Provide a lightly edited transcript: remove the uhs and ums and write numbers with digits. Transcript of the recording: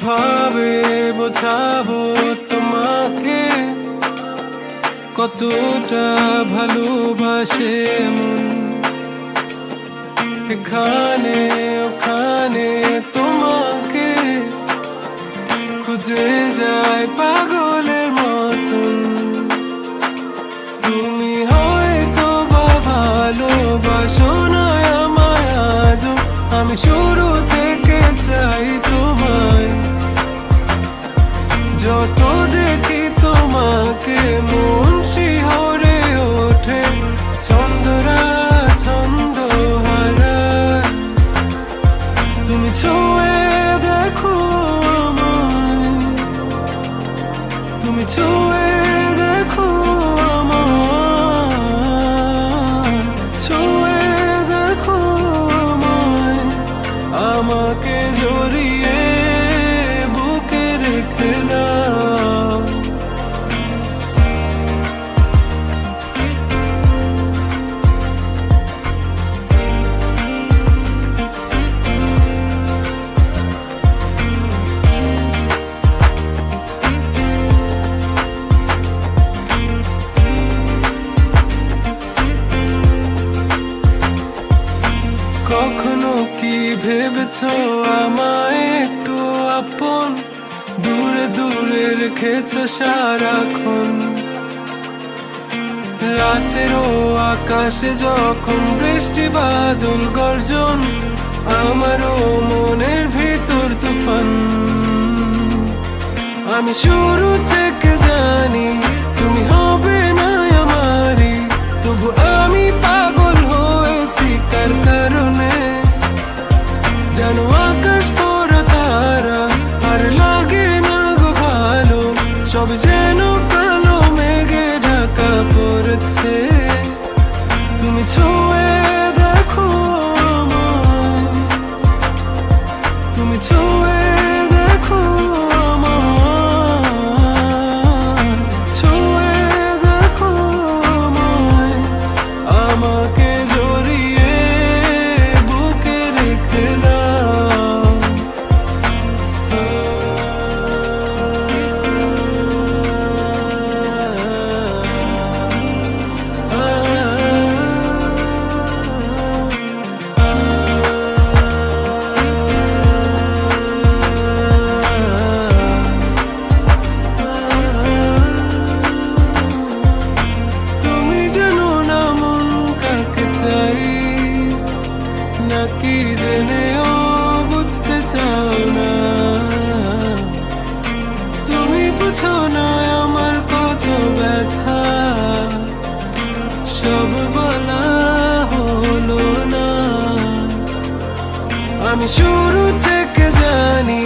কিভাবে বোঝাবো তোমাকে কতটা ভালোবাসে মন। এখানে ওখানে তোমাকে খুঁজে যায় পাগলের মতন। তুমি হয়তো বা ভালোবাসো না আমায় আজও, আমি শুরু থেকে চাই তোমায়। যত দেখি তোমাকে মন শিহরে ওঠে, ছন্দরা ছন্দ হারায়। তুমি ছুঁয়ে দেখো আমায়, তুমি ছুঁয়ে দেখো আমায়, ছুঁয়ে দেখো আমায়। আমাকে জড়িয়ে বুকে রেখে দাও। কখনো কি ভেবেছো আমায় একটু আপন, দূরে দূরে রেখেছো সারাক্ষণ। রাতেরও আকাশে যখন বৃষ্টি বাদল গর্জন, আমারও মনের ভিতর তুফান। আমি শুরু থেকে জানি তুমি হবে না আমারই, তবু আমি পাগল হয়েছি তার কারণে। জানো আকাশ পড়া তারা আর লাগে না গো ভালো, সব যেন কালো মেঘে ঢাকা পড়েছে। তুমি ছুঁয়ে দেখো আমায়, তুমি ছুঁয়ে দেখো আমায়, ছুঁয়ে দেখো আমায়। আমাকে জড়িয়ে বুকে রেখে দাও। তুমি জানো না মন কাকে চাই, নাকি জেনেও বুঝতে চাও না। তুমি বুঝো না আমার কত ব্যথা, সব বলা হলো না। আমি শুরু থেকে জানি